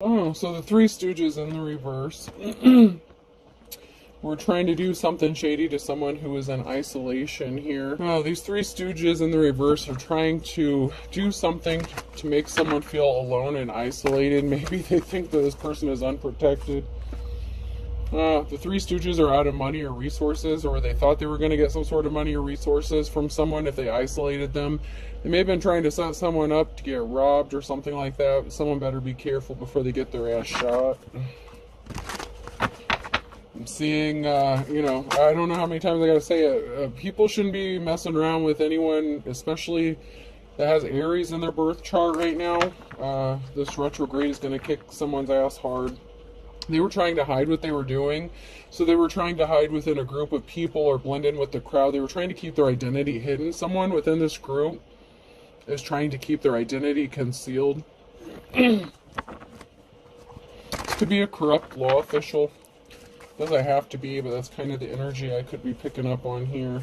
Oh, so the Three Stooges in the reverse. We're trying to do something shady to someone who is in isolation here. Oh, these Three Stooges in the reverse are trying to do something to make someone feel alone and isolated. Maybe they think that this person is unprotected. The Three Stooges are out of money or resources, or they thought they were going to get some sort of money or resources from someone if they isolated them. They may have been trying to set someone up to get robbed or something like that. But someone better be careful before they get their ass shot. I'm seeing, I don't know how many times I gotta say it. People shouldn't be messing around with anyone, especially that has Aries in their birth chart right now. This retrograde is going to kick someone's ass hard. They were trying to hide what they were doing. So they were trying to hide within a group of people or blend in with the crowd. They were trying to keep their identity hidden. Someone within this group is trying to keep their identity concealed. This could be a corrupt law official. Doesn't have to be, but that's kind of the energy I could be picking up on here.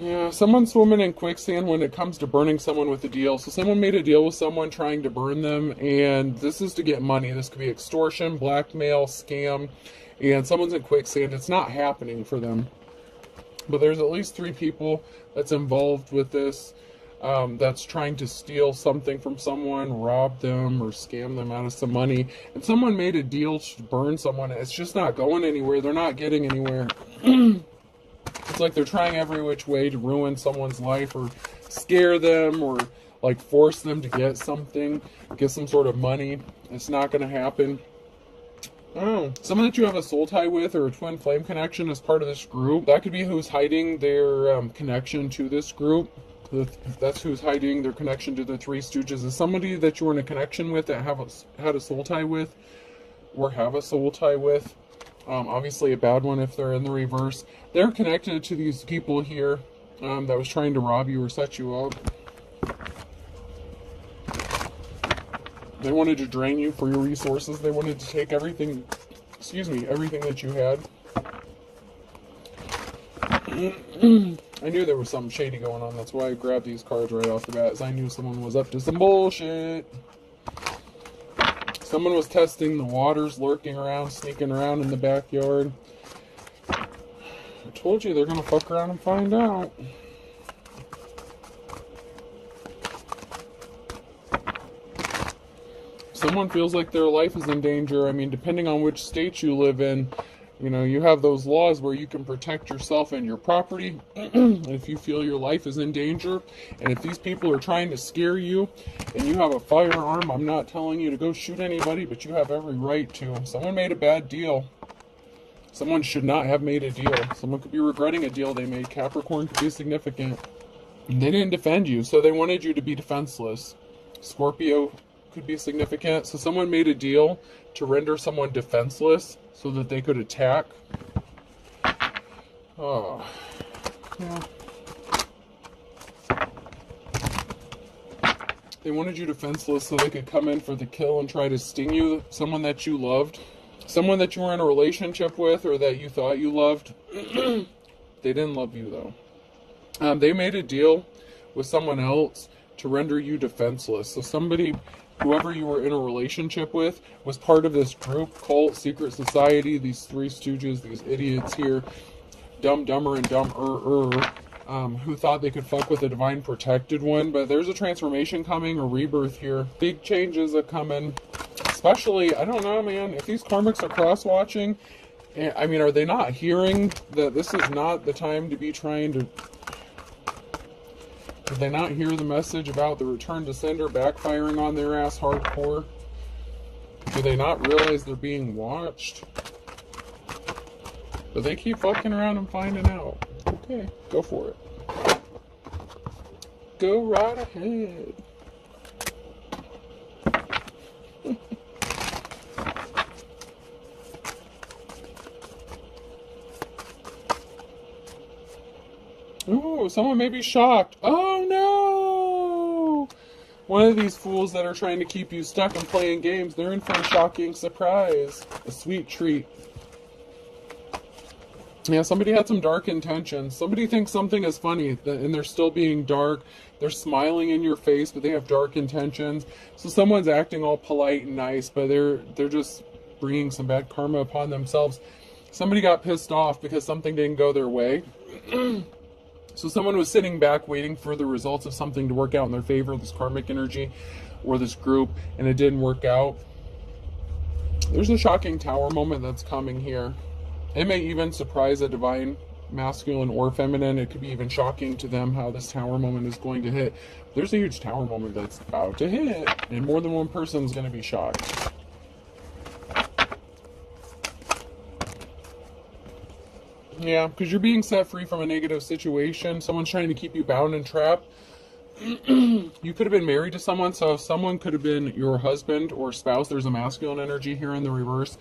Yeah, someone's swimming in quicksand when it comes to burning someone with a deal. So someone made a deal with someone trying to burn them, and this is to get money. This could be extortion, blackmail, scam, and someone's in quicksand. It's not happening for them. But there's at least 3 people that's involved with this. That's trying to steal something from someone, rob them, or scam them out of some money. And someone made a deal to burn someone. It's just not going anywhere. They're not getting anywhere. It's like they're trying every which way to ruin someone's life or scare them or like force them to get something, get some sort of money. It's not going to happen. Oh, someone that you have a soul tie with or a twin flame connection as part of this group. That could be who's hiding their connection to this group. That's who's hiding their connection to the Three Stooges. Is somebody that you were in a connection with that had a soul tie with or have a soul tie with. Obviously a bad one if they're in the reverse. They're connected to these people here that was trying to rob you or set you up. They wanted to drain you for your resources. They wanted to take everything that you had. I knew there was something shady going on. That's why I grabbed these cards right off the bat, as I knew someone was up to some bullshit. Someone was testing the waters, lurking around, sneaking around in the backyard. I told you they're going to fuck around and find out. Someone feels like their life is in danger. I mean, depending on which state you live in, you have those laws where you can protect yourself and your property if you feel your life is in danger. And if these people are trying to scare you and you have a firearm, I'm not telling you to go shoot anybody, but you have every right to. Someone made a bad deal. Someone should not have made a deal. Someone could be regretting a deal they made. Capricorn could be significant. They didn't defend you, so they wanted you to be defenseless. Scorpio could be significant. So someone made a deal to render someone defenseless so that they could attack. Oh, yeah. They wanted you defenseless so they could come in for the kill and try to sting you. Someone that you loved. Someone that you were in a relationship with or that you thought you loved. They didn't love you, though. They made a deal with someone else to render you defenseless. So whoever you were in a relationship with was part of this group, cult, secret society, these Three Stooges, these idiots here, dumber and dumber, who thought they could fuck with a divine protected one. But there's a transformation coming, a rebirth here. Big changes are coming. Especially, I don't know, man, if these karmics are cross-watching, I mean, are they not hearing that this is not the time to be trying to... Did they not hear the message about the return to sender backfiring on their ass hardcore? Do they not realize they're being watched? But they keep fucking around and finding out. Okay, go for it. Go right ahead. Ooh, someone may be shocked. Oh no! One of these fools that are trying to keep you stuck and playing games, they're in for a shocking surprise. A sweet treat. Yeah, somebody had some dark intentions. Somebody thinks something is funny, and they're still being dark. They're smiling in your face, but they have dark intentions. So someone's acting all polite and nice, but they're just bringing some bad karma upon themselves. Somebody got pissed off because something didn't go their way. So someone was sitting back waiting for the results of something to work out in their favor, this karmic energy or this group, and it didn't work out. There's a shocking tower moment that's coming here. It may even surprise a divine masculine or feminine. It could be even shocking to them how this tower moment is going to hit. There's a huge tower moment that's about to hit, and more than one person is going to be shocked. Yeah, because you're being set free from a negative situation. Someone's trying to keep you bound and trapped. You could have been married to someone, so someone could have been your husband or spouse. There's a masculine energy here in the reverse,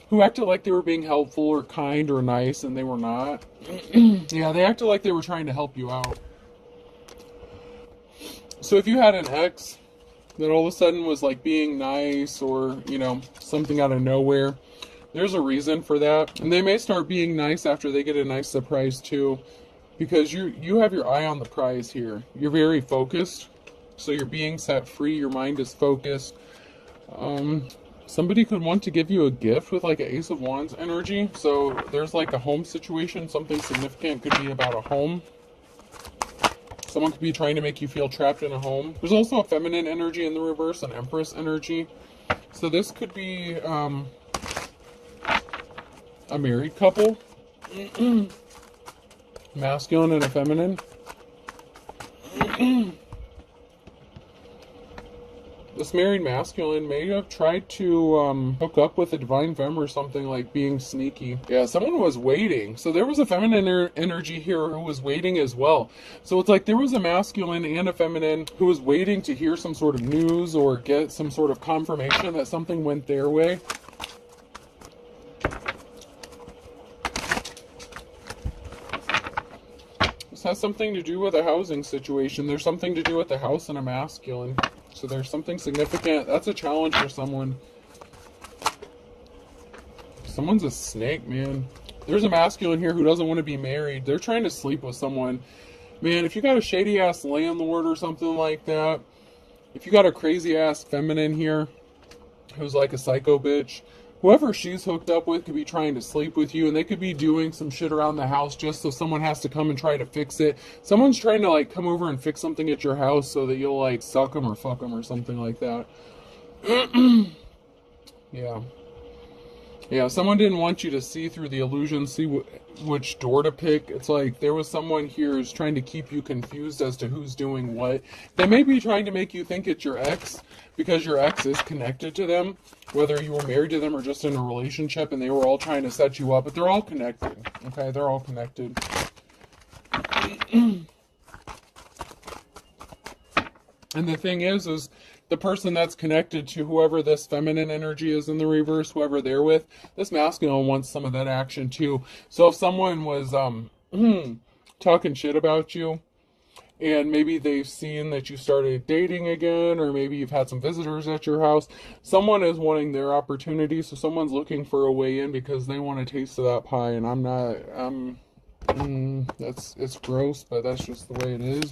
who acted like they were being helpful or kind or nice, and they were not. Yeah, they acted like they were trying to help you out. So if you had an ex that all of a sudden was like being nice, or, you know, something out of nowhere, there's a reason for that. And they may start being nice after they get a nice surprise too, because you have your eye on the prize here. You're very focused, so you're being set free. Your mind is focused. Somebody could want to give you a gift with like an Ace of Wands energy. So there's like a home situation. Something significant could be about a home. Someone could be trying to make you feel trapped in a home. There's also a feminine energy in the reverse, an Empress energy. So this could be a married couple. Masculine and a feminine. This married masculine may have tried to hook up with a divine femme or something, like being sneaky. Yeah, someone was waiting. So there was a feminine energy here who was waiting as well. So it's like there was a masculine and a feminine who was waiting to hear some sort of news or get some sort of confirmation that something went their way. This has something to do with a housing situation. There's something to do with the house and a masculine. So there's something significant. That's a challenge for someone. Someone's a snake, man. There's a masculine here who doesn't want to be married. They're trying to sleep with someone. Man, if you got a shady-ass landlord or something like that, if you got a crazy-ass feminine here who's like a psycho bitch, whoever she's hooked up with could be trying to sleep with you, and they could be doing some shit around the house just so someone has to come and try to fix it. Someone's trying to like come over and fix something at your house so that you'll like suck them or fuck them or something like that. Yeah, someone didn't want you to see through the illusion, see which door to pick. It's like there was someone here who's trying to keep you confused as to who's doing what. They may be trying to make you think it's your ex, because your ex is connected to them, whether you were married to them or just in a relationship, and they were all trying to set you up, but they're all connected. Okay, they're all connected. And the thing is the person that's connected to whoever this feminine energy is in the reverse, whoever they're with, this masculine wants some of that action too. So if someone was talking shit about you, and maybe they've seen that you started dating again, or maybe you've had some visitors at your house, someone is wanting their opportunity. So someone's looking for a way in because they want a taste of that pie, and I'm not, it's gross, but that's just the way it is.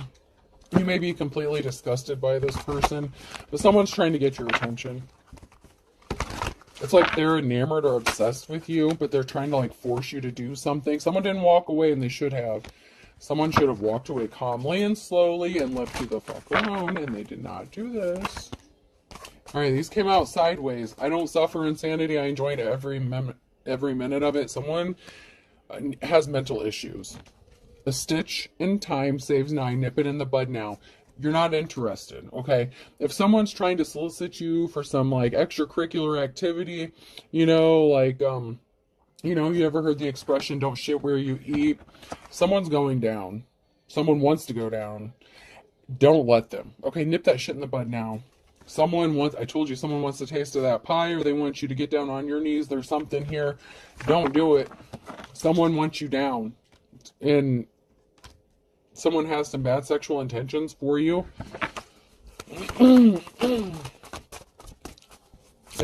You may be completely disgusted by this person, but someone's trying to get your attention. It's like they're enamored or obsessed with you, but they're trying to like force you to do something. Someone didn't walk away, and they should have. Someone should have walked away calmly and slowly and left you the fuck alone, and they did not do this. Alright, these came out sideways. I don't suffer insanity. I enjoyed every minute of it. Someone has mental issues. A stitch in time saves 9. Nip it in the bud now. You're not interested, okay? If someone's trying to solicit you for some like extracurricular activity, you know, like you know, you ever heard the expression, don't shit where you eat? Someone's going down. Someone wants to go down. Don't let them. Okay, nip that shit in the bud now. I told you, someone wants a taste of that pie, or they want you to get down on your knees. There's something here. Don't do it. Someone wants you down. And someone has some bad sexual intentions for you. And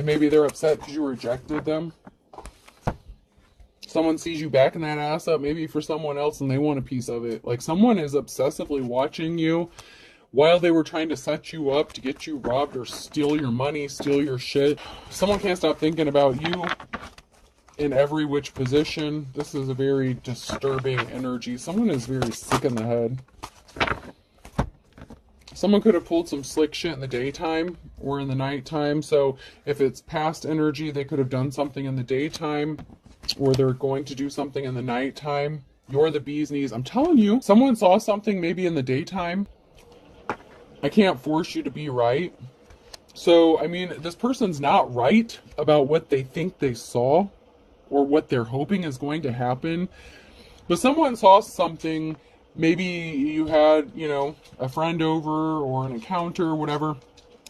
maybe they're upset because you rejected them. someone sees you backing that ass up, maybe for someone else, and they want a piece of it. Like someone is obsessively watching you while they were trying to set you up to get you robbed or steal your money, steal your shit. Someone can't stop thinking about you in every which position. This is a very disturbing energy. Someone is very sick in the head. Someone could have pulled some slick shit in the daytime or in the nighttime. So if it's past energy, they could have done something in the daytime, or they're going to do something in the nighttime. You're the bee's knees. I'm telling you, someone saw something maybe in the daytime. I can't force you to be right. So, I mean, this person's not right about what they think they saw or what they're hoping is going to happen. But someone saw something. Maybe you had, you know, a friend over or an encounter or whatever.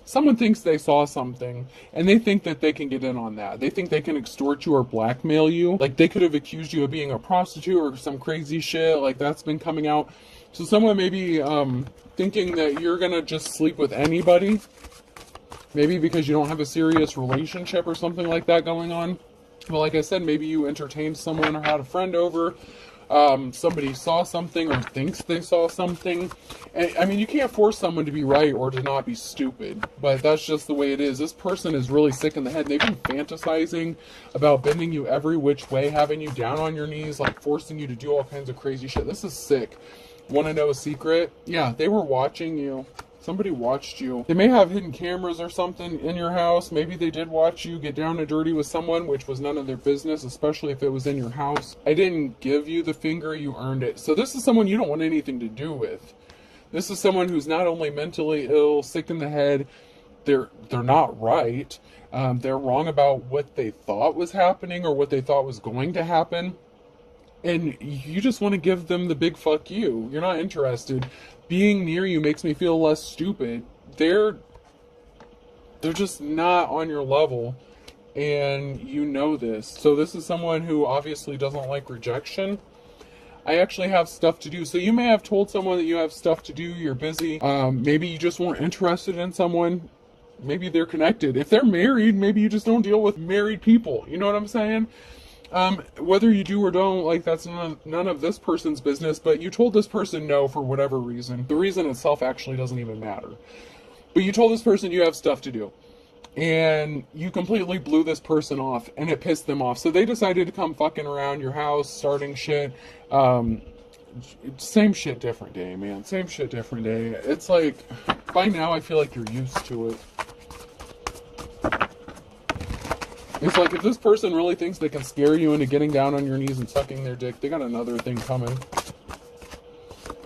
Someone thinks they saw something and they think that they can get in on that. They think they can extort you or blackmail you. Like they could have accused you of being a prostitute or some crazy shit. Like that's been coming out. So someone may be thinking that you're going to just sleep with anybody. Maybe because you don't have a serious relationship or something like that going on. But like I said, maybe you entertained someone or had a friend over. Somebody saw something or thinks they saw something. And, I mean, you can't force someone to be right or to not be stupid, but that's just the way it is. This person is really sick in the head. They've been fantasizing about bending you every which way, having you down on your knees, like forcing you to do all kinds of crazy shit. This is sick. Want to know a secret? Yeah, they were watching you. Somebody watched you. They may have hidden cameras or something in your house. Maybe they did watch you get down and dirty with someone, which was none of their business, especially if it was in your house. I didn't give you the finger, you earned it. So this is someone you don't want anything to do with. This is someone who's not only mentally ill, sick in the head, they're not right. They're wrong about what they thought was happening or what they thought was going to happen. And you just want to give them the big fuck you. You're not interested. Being near you makes me feel less stupid. They're just not on your level, and you know this. So this is someone who obviously doesn't like rejection. I actually have stuff to do. So you may have told someone that you have stuff to do, you're busy. Maybe you just weren't interested in someone. Maybe they're connected. If they're married, maybe you just don't deal with married people. You know what I'm saying? Whether you do or don't, like, that's none of this person's business, but you told this person no for whatever reason. The reason itself actually doesn't even matter. But you told this person you have stuff to do. And you completely blew this person off, and it pissed them off. So they decided to come fucking around your house, starting shit. Same shit, different day, man. Same shit, different day. It's like, by now I feel like you're used to it. It's like if this person really thinks they can scare you into getting down on your knees and sucking their dick, they got another thing coming.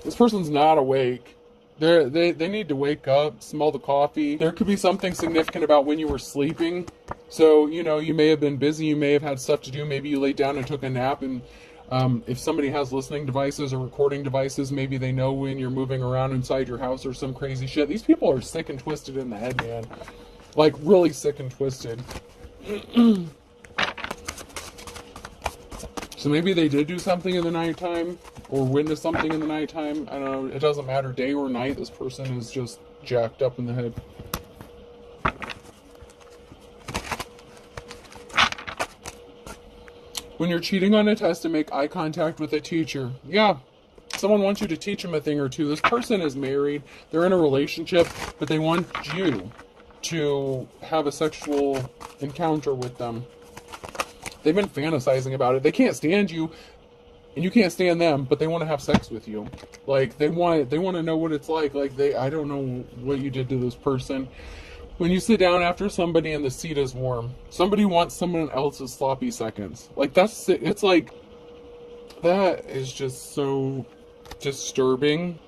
This person's not awake. They need to wake up, smell the coffee. There could be something significant about when you were sleeping. So, you know, you may have been busy, you may have had stuff to do, maybe you laid down and took a nap, and if somebody has listening devices or recording devices, maybe they know when you're moving around inside your house or some crazy shit. These people are sick and twisted in the head, man. Like, really sick and twisted. So maybe they did do something in the nighttime or witness something in the nighttime. I don't know. It doesn't matter day or night. This person is just jacked up in the head. When you're cheating on a test and make eye contact with a teacher, yeah, someone wants you to teach them a thing or two. This person is married. They're in a relationship, but they want you to have a sexual encounter with them. They've been fantasizing about it. They can't stand you, and you can't stand them, but they want to have sex with you. Like, they want to know what it's like. Like, I don't know what you did to this person. When you sit down after somebody and the seat is warm, somebody wants someone else's sloppy seconds. Like, it's like, that is just so disturbing.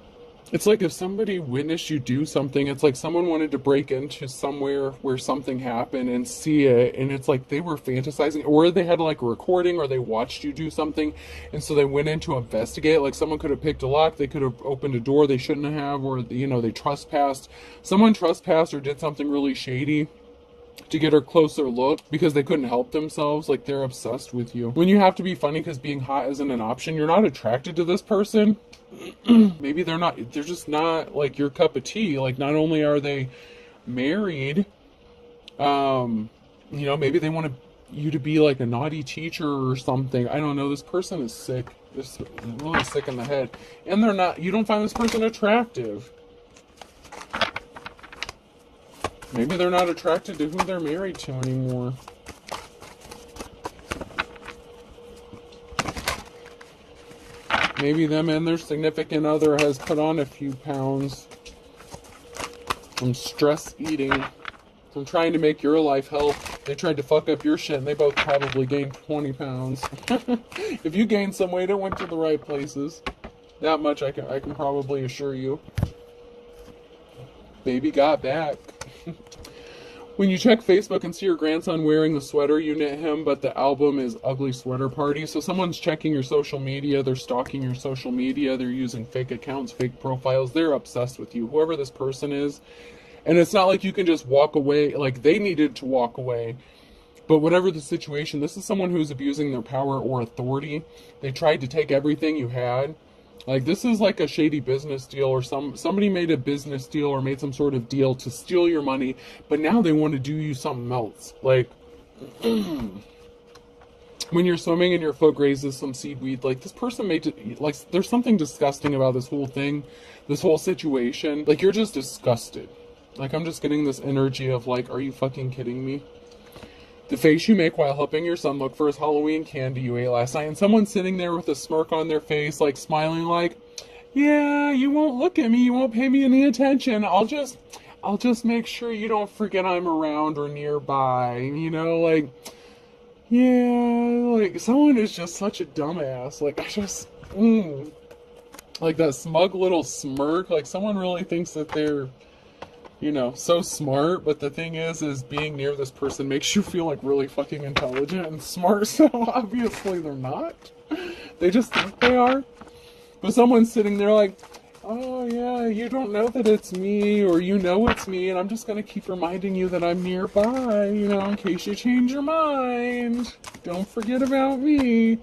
It's like if somebody witnessed you do something, it's like someone wanted to break into somewhere where something happened and see it, and it's like they were fantasizing, or they had like a recording, or they watched you do something, and so they went in to investigate. Like, someone could have picked a lock, they could have opened a door they shouldn't have, or, you know, they trespassed. Someone trespassed or did something really shady to get a closer look because they couldn't help themselves. Like, they're obsessed with you. When you have to be funny because being hot isn't an option, you're not attracted to this person. Maybe they're just not like your cup of tea. Like, not only are they married, you know, maybe they want to you to be like a naughty teacher or something. I don't know. This person is sick. Just really sick in the head. And they're not, you don't find this person attractive. Maybe they're not attracted to who they're married to anymore. Maybe them and their significant other has put on a few pounds from stress eating, from trying to make your life hell. They tried to fuck up your shit and they both probably gained 20 pounds. If you gained some weight, it went to the right places. That much I can probably assure you. Baby got back. When you check Facebook and see your grandson wearing the sweater, you knit him, but the album is Ugly Sweater Party. So someone's checking your social media, they're stalking your social media, they're using fake accounts, fake profiles, they're obsessed with you, whoever this person is. And it's not like you can just walk away, like they needed to walk away. But whatever the situation, this is someone who's abusing their power or authority. They tried to take everything you had. Like, this is like a shady business deal, or somebody made a business deal or made some sort of deal to steal your money, but now they want to do you something else. Like, when you're swimming and your foot grazes some seaweed, like, this person made, like, there's something disgusting about this whole thing, this whole situation. Like, you're just disgusted. Like, I'm just getting this energy of, like, are you fucking kidding me? The face you make while helping your son look for his Halloween candy you ate last night, and someone sitting there with a smirk on their face, like smiling, like, yeah, you won't look at me, you won't pay me any attention, I'll just make sure you don't forget I'm around or nearby, you know, like, yeah, like, someone is just such a dumbass, like, I just, like, that smug little smirk, like, someone really thinks that they're, you know, so smart, but the thing is being near this person makes you feel like really fucking intelligent and smart, so obviously they're not. They just think they are. But someone's sitting there like, oh yeah, you don't know that it's me, or you know it's me, and I'm just gonna keep reminding you that I'm nearby, you know, in case you change your mind. Don't forget about me.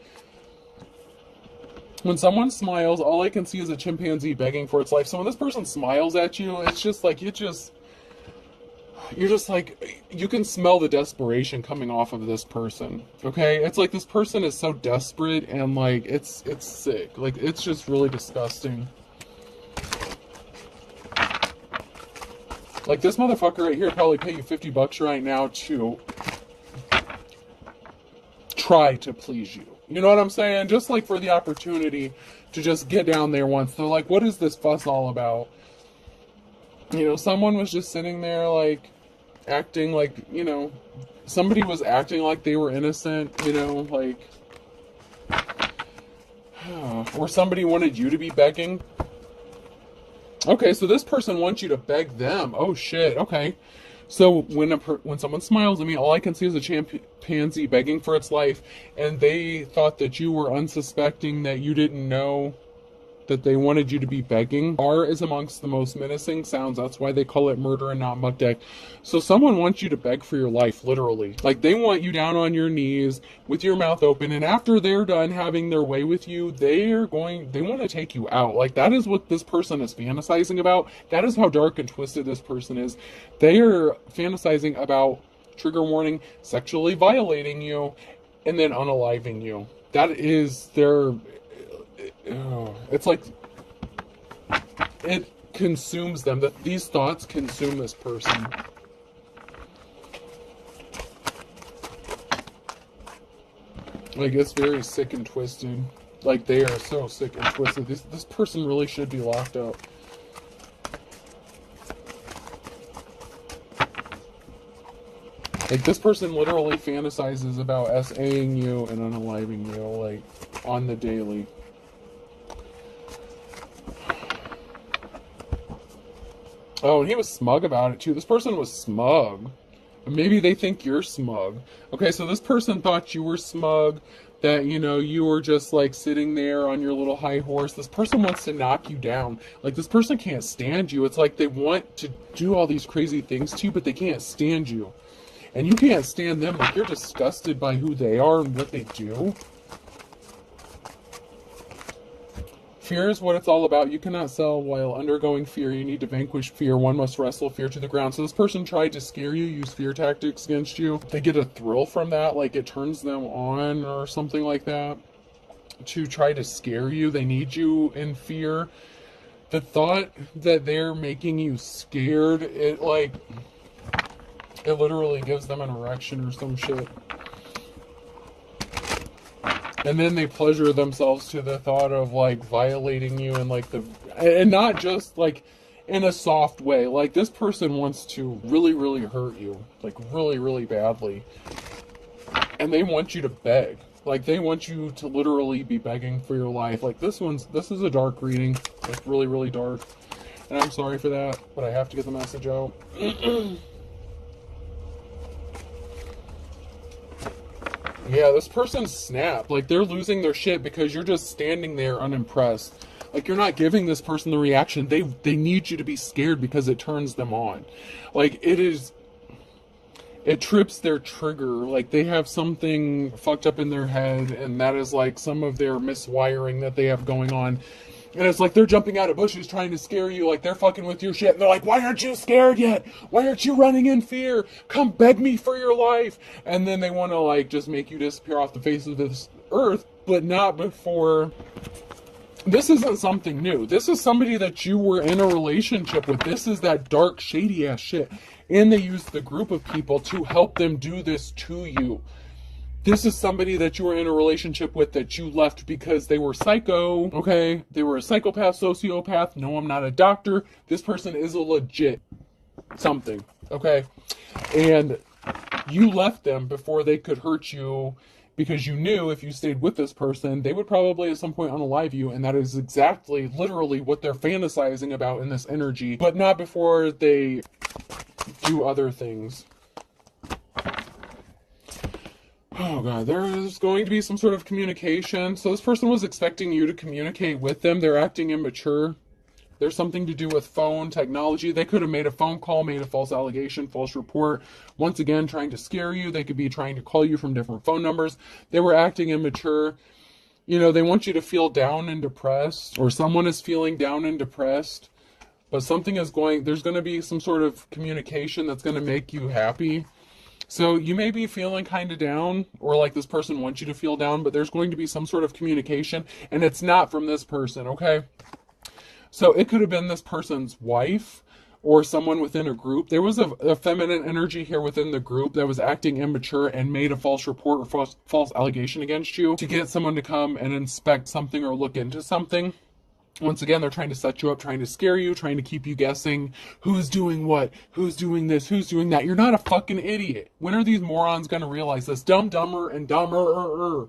When someone smiles, all I can see is a chimpanzee begging for its life. So when this person smiles at you, it's just like, you're just like, you can smell the desperation coming off of this person, okay? It's like this person is so desperate, and like, it's sick. Like, it's just really disgusting. Like, this motherfucker right here probably pay you $50 right now to try to please you. You know what I'm saying? Just like for the opportunity to just get down there once. They're like, what is this fuss all about? You know, someone was just sitting there like acting like, you know, somebody was acting like they were innocent, you know, like, or somebody wanted you to be begging. Okay, so this person wants you to beg them. Oh shit, okay. So when someone smiles at me, all I can see is a chimpanzee begging for its life, and they thought that you were unsuspecting, that you didn't know that they wanted you to be begging. R is amongst the most menacing sounds. That's why they call it murder and not mukdek. So someone wants you to beg for your life, literally. Like, they want you down on your knees with your mouth open, and after they're done having their way with you, they want to take you out. Like, that is what this person is fantasizing about. That is how dark and twisted this person is. They are fantasizing about, trigger warning, sexually violating you and then unaliving you. That is their... it's like it consumes them. That these thoughts consume this person. Like, it's very sick and twisted. Like, they are so sick and twisted. This person really should be locked up. Like, this person literally fantasizes about SAing you and unaliving you, like, on the daily. Oh, and he was smug about it, too. This person was smug. Maybe they think you're smug. Okay, so this person thought you were smug, that, you know, you were just, like, sitting there on your little high horse. This person wants to knock you down. Like, this person can't stand you. It's like they want to do all these crazy things to you, but they can't stand you. And you can't stand them. Like, you're disgusted by who they are and what they do. Fear is what it's all about. You cannot sell while undergoing fear. You need to vanquish fear. One must wrestle fear to the ground. So this person tried to scare you, use fear tactics against you. They get a thrill from that, like it turns them on or something like that, to try to scare you. They need you in fear. The thought that they're making you scared, it literally gives them an erection or some shit. And then they pleasure themselves to the thought of like violating you and like and not just like in a soft way. Like this person wants to really, really hurt you, like really, really badly. And they want you to beg. Like they want you to literally be begging for your life. Like this is a dark reading. It's really, really dark. And I'm sorry for that, but I have to get the message out. Yeah, this person snapped. Like they're losing their shit because you're just standing there unimpressed. Like you're not giving this person the reaction. They need you to be scared because it turns them on. Like it trips their trigger. Like they have something fucked up in their head, and that is like some of their miswiring that they have going on. And it's like they're jumping out of bushes trying to scare you, like they're fucking with your shit. And they're like, why aren't you scared yet? Why aren't you running in fear? Come beg me for your life. And then they want to like just make you disappear off the face of this earth, but not before. This isn't something new. This is somebody that you were in a relationship with. This is that dark, shady ass shit. And they use the group of people to help them do this to you. This is somebody that you were in a relationship with that you left because they were psycho, okay? They were a psychopath, sociopath. No, I'm not a doctor. This person is a legit something, okay? And you left them before they could hurt you because you knew if you stayed with this person, they would probably at some point unalive you, and that is exactly, literally what they're fantasizing about in this energy, but not before they do other things. Oh God, there is going to be some sort of communication. So this person was expecting you to communicate with them. They're acting immature. There's something to do with phone technology. They could have made a phone call, made a false allegation, false report. Once again, trying to scare you. They could be trying to call you from different phone numbers. They were acting immature. You know, they want you to feel down and depressed, or someone is feeling down and depressed. But something is there's going to be some sort of communication that's going to make you happy. So you may be feeling kind of down, or like this person wants you to feel down, but there's going to be some sort of communication, and it's not from this person, okay? So it could have been this person's wife or someone within a group. There was a feminine energy here within the group that was acting immature and made a false report or false allegation against you to get someone to come and inspect something or look into something. Once again, they're trying to set you up, trying to scare you, trying to keep you guessing who's doing what, who's doing this, who's doing that. You're not a fucking idiot. When are these morons going to realize this? Dumber and dumber.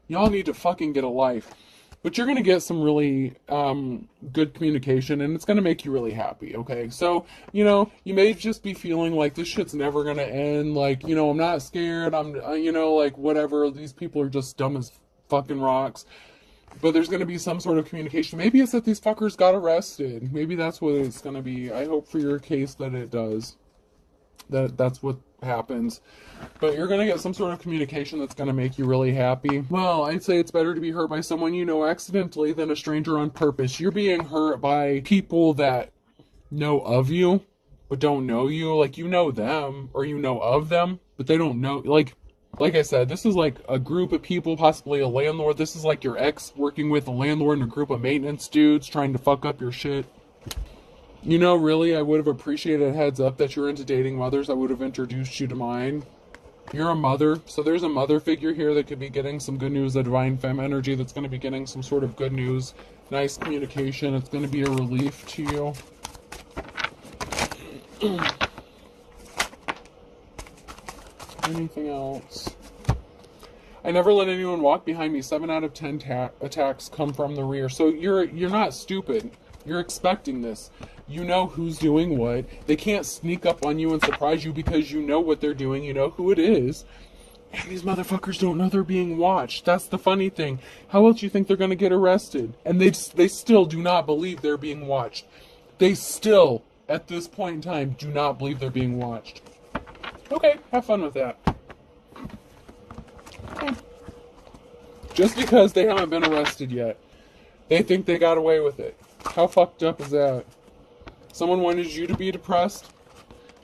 Y'all need to fucking get a life. But you're going to get some really good communication, and it's going to make you really happy, okay? So, you know, you may just be feeling like this shit's never going to end. Like, you know, I'm not scared. You know, like, whatever. These people are just dumb as fucking rocks. But there's going to be some sort of communication. Maybe it's that these fuckers got arrested. Maybe that's what it's going to be. I hope for your case that it does. That's what happens. But you're going to get some sort of communication that's going to make you really happy. Well, I'd say it's better to be hurt by someone you know accidentally than a stranger on purpose. You're being hurt by people that know of you, but don't know you. Like, you know them, or you know of them, but they don't know. Like I said, this is like a group of people, possibly a landlord. This is like your ex working with a landlord and a group of maintenance dudes trying to fuck up your shit. You know, really, I would have appreciated a heads up that you're into dating mothers. I would have introduced you to mine. You're a mother, so there's a mother figure here that could be getting some good news, a divine femme energy that's going to be getting some sort of good news, nice communication. It's going to be a relief to you. Anything else? I never let anyone walk behind me. 7 out of 10 attacks come from the rear. So you're not stupid. You're expecting this. You know who's doing what. They can't sneak up on you and surprise you because you know what they're doing. You know who it is. And these motherfuckers don't know they're being watched. That's the funny thing. How else do you think they're going to get arrested? And they still do not believe they're being watched. They still, at this point in time, do not believe they're being watched. Okay, have fun with that. Okay. Just because they haven't been arrested yet They think they got away with it. How fucked up is that? Someone wanted you to be depressed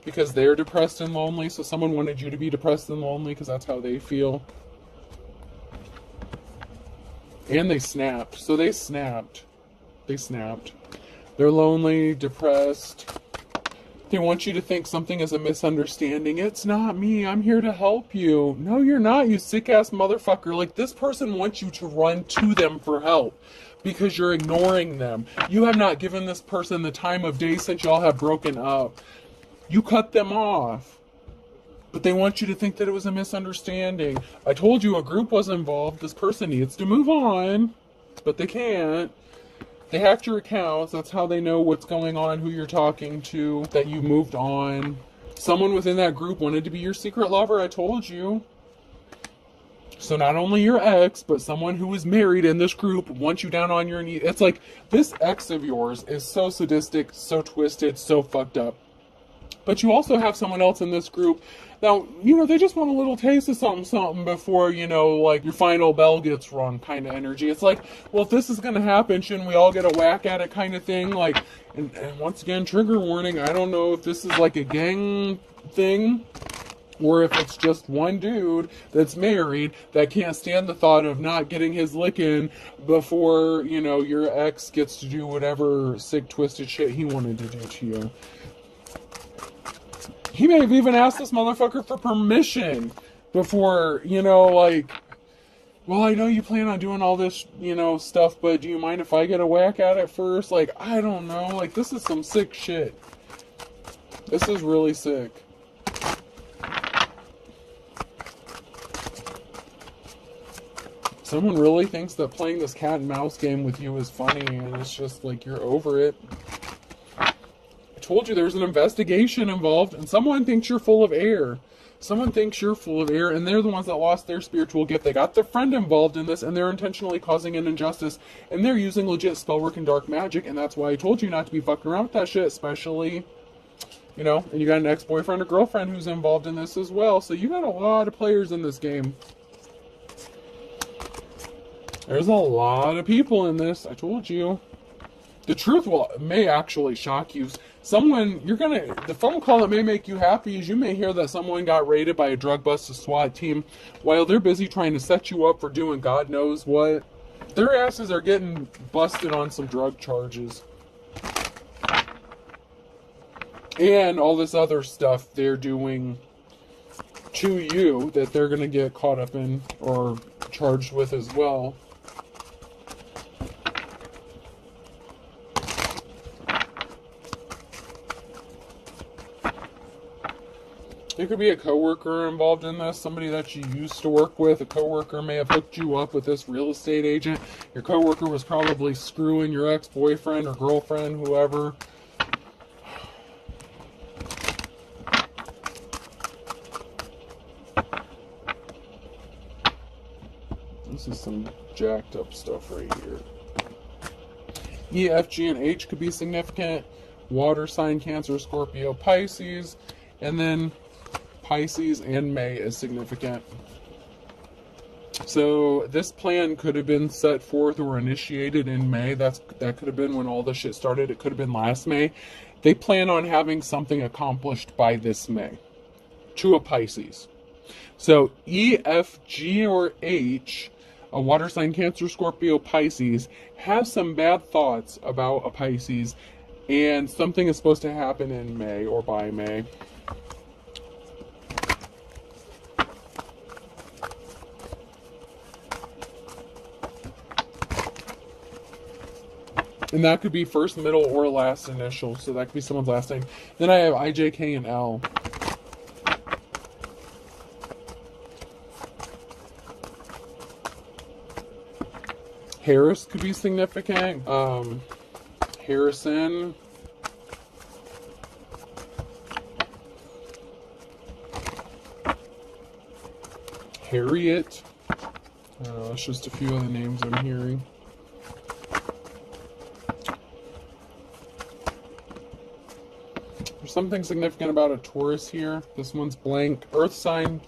because they're depressed and lonely, so someone wanted you to be depressed and lonely because that's how they feel. And they snapped. So they snapped. They snapped. They're lonely, depressed. They want you to think something is a misunderstanding. It's not me. I'm here to help you. No, you're not, you sick-ass motherfucker. Like, this person wants you to run to them for help because you're ignoring them. You have not given this person the time of day since y'all have broken up. You cut them off. But they want you to think that it was a misunderstanding. I told you a group was involved. This person needs to move on. But they can't. They hacked your accounts. That's how they know what's going on, who you're talking to, that you moved on. Someone within that group wanted to be your secret lover, I told you. So not only your ex, but someone who is married in this group wants you down on your knees. It's like, this ex of yours is so sadistic, so twisted, so fucked up. But you also have someone else in this group. Now, they just want a little taste of something before, like your final bell gets rung kind of energy. It's like, well, if this is going to happen, shouldn't we all get a whack at it kind of thing? Like, and once again, trigger warning, I don't know if this is like a gang thing or if it's just one dude that's married that can't stand the thought of not getting his lick in before, your ex gets to do whatever sick, twisted shit he wanted to do to you. He may have even asked this motherfucker for permission before, well, I know you plan on doing all this, stuff, but do you mind if I get a whack at it first? Like, I don't know. Like, this is some sick shit. This is really sick. Someone really thinks that playing this cat and mouse game with you is funny, and it's just like you're over it. Told you there's an investigation involved, and someone thinks you're full of air. Someone thinks you're full of air, and they're the ones that lost their spiritual gift. They got their friend involved in this, and they're intentionally causing an injustice, and they're using legit spellwork and dark magic, and that's why I told you not to be fucking around with that shit, especially, and you got an ex-boyfriend or girlfriend who's involved in this as well, so you got a lot of players in this game. There's a lot of people in this, I told you. The truth may actually shock you. The phone call that may make you happy is you may hear that someone got raided by a drug bust SWAT team while they're busy trying to set you up for doing God knows what. Their asses are getting busted on some drug charges. And all this other stuff they're doing to you that they're going to get caught up in or charged with as well. There could be a coworker involved in this, somebody that you used to work with. A coworker may have hooked you up with this real estate agent. Your coworker was probably screwing your ex-boyfriend or girlfriend, whoever. This is some jacked up stuff right here. E, F, G, and H could be significant. Water sign, Cancer, Scorpio, Pisces. And then Pisces and May is significant. So this plan could have been set forth or initiated in May. That could have been when all this shit started. It could have been last May. They plan on having something accomplished by this May to a Pisces. So E, F, G, or H, a water sign, Cancer, Scorpio, Pisces, have some bad thoughts about a Pisces, and something is supposed to happen in May or by May. And that could be first, middle, or last initial. So that could be someone's last name. Then I have I, J, K, and L. Harris could be significant. Harrison. Harriet. That's just a few of the names I'm hearing. There's something significant about a Taurus here. This one's blank. Earth sign,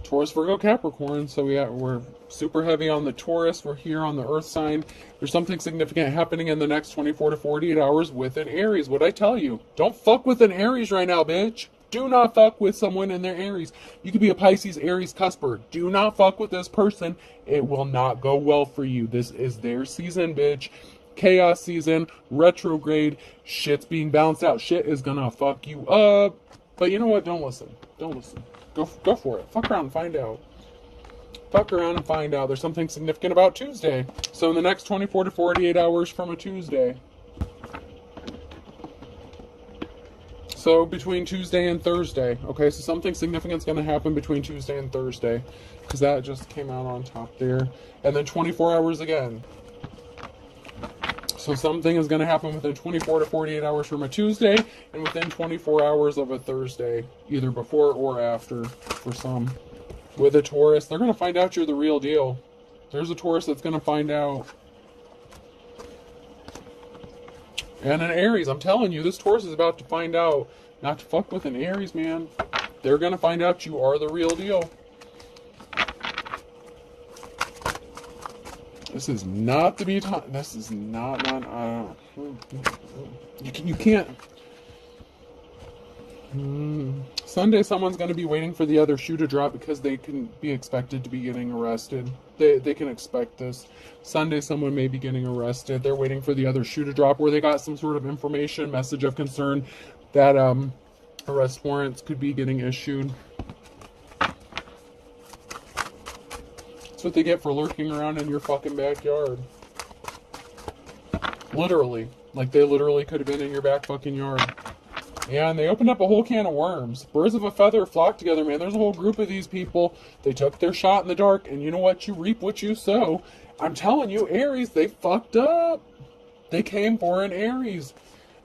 Taurus, Virgo, Capricorn. So we're super heavy on the Taurus. We're here on the Earth sign. There's something significant happening in the next 24 to 48 hours with an Aries. What'd I tell you? Don't fuck with an Aries right now, bitch. Do not fuck with someone in their Aries. You could be a Pisces, Aries, cusper. Do not fuck with this person. It will not go well for you. This is their season, bitch. Chaos season, retrograde, shit's being balanced out. Shit is gonna fuck you up. But you know what? Don't listen. Don't listen. Go for it. Fuck around and find out. Fuck around and find out. There's something significant about Tuesday. So in the next 24 to 48 hours from a Tuesday. So between Tuesday and Thursday. Okay, so something significant is going to happen between Tuesday and Thursday. Because that just came out on top there. And then 24 hours again. So something is going to happen within 24 to 48 hours from a Tuesday and within 24 hours of a Thursday, either before or after for some. With a Taurus, they're going to find out you're the real deal. There's a Taurus that's going to find out. And an Aries, I'm telling you, this Taurus is about to find out not to fuck with an Aries, man. They're going to find out you are the real deal. This is not to be taught. This is not. You can't. Sunday, someone's going to be waiting for the other shoe to drop because they can be expected to be getting arrested. They can expect this. Sunday, someone may be getting arrested. They're waiting for the other shoe to drop, where they got some sort of information, message of concern that arrest warrants could be getting issued. What they get for lurking around in your fucking backyard. Literally. Like they literally could have been in your back fucking yard. Yeah, and they opened up a whole can of worms. Birds of a feather flock together, man. There's a whole group of these people. They took their shot in the dark, and you know what? You reap what you sow. I'm telling you, Aries, they fucked up. They came for an Aries.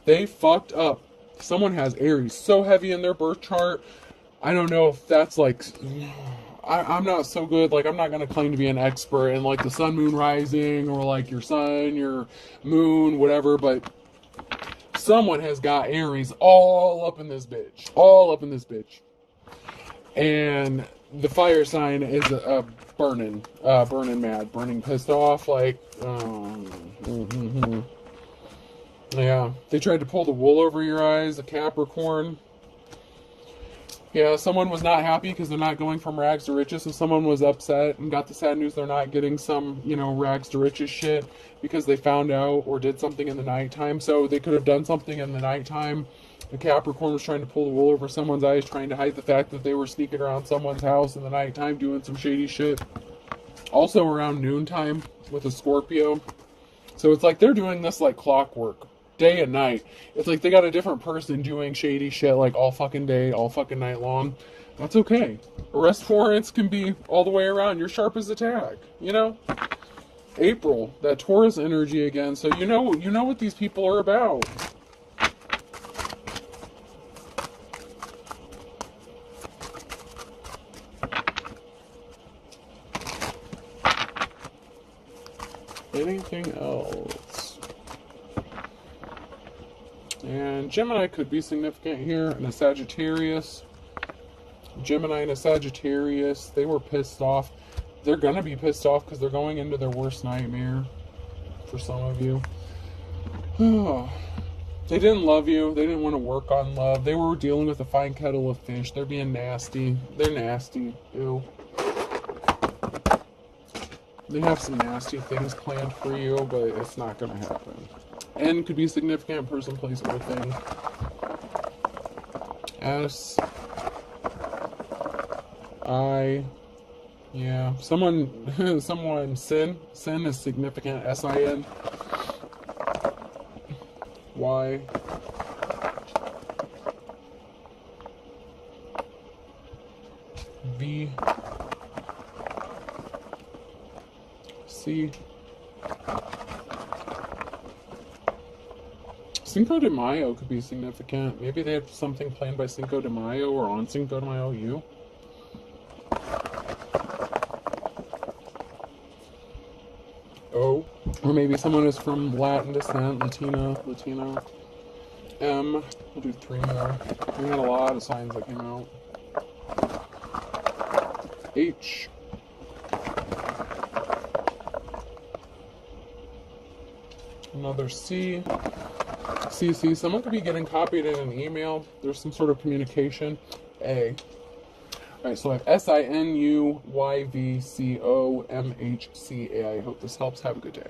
They fucked up. Someone has Aries so heavy in their birth chart. I don't know if that's like... I'm not so good, like, I'm not going to claim to be an expert in, like, the sun, moon, rising, or, like, your sun, your moon, whatever, but someone has got Aries all up in this bitch. All up in this bitch. And the fire sign is burning mad, burning pissed off, like, yeah. They tried to pull the wool over your eyes, a Capricorn. Yeah, someone was not happy because they're not going from rags to riches, so someone was upset and got the sad news they're not getting some, rags to riches shit because they found out or did something in the nighttime. So they could have done something in the nighttime. The Capricorn was trying to pull the wool over someone's eyes, trying to hide the fact that they were sneaking around someone's house in the nighttime doing some shady shit. Also around noontime with a Scorpio. So it's like they're doing this like clockwork. Day and night. It's like they got a different person doing shady shit like all fucking day, all fucking night long. That's okay. Arrest warrants can be all the way around. You're sharp as a tack, April, that Taurus energy again. So you know what these people are about. Anything else? And Gemini could be significant here, and a Sagittarius. Gemini and a Sagittarius, they were pissed off. They're going to be pissed off because they're going into their worst nightmare for some of you. Oh, they didn't love you. They didn't want to work on love. They were dealing with a fine kettle of fish. They're being nasty. They're nasty. Ew. They have some nasty things planned for you, but it's not going to happen. N could be significant, person, place, or thing. S. I. Yeah. Someone, sin. Sin is significant. S-I-N. Y. V. C. Cinco de Mayo could be significant. Maybe they have something planned by Cinco de Mayo or on Cinco de Mayo. You. O. Or maybe someone is from Latin descent, Latino. M. We'll do 3 more. We had a lot of signs that came out. H. Another C. CC. Someone could be getting copied in an email. There's some sort of communication. A. All right, so I have SINUYVCOMHCA. I hope this helps. Have a good day.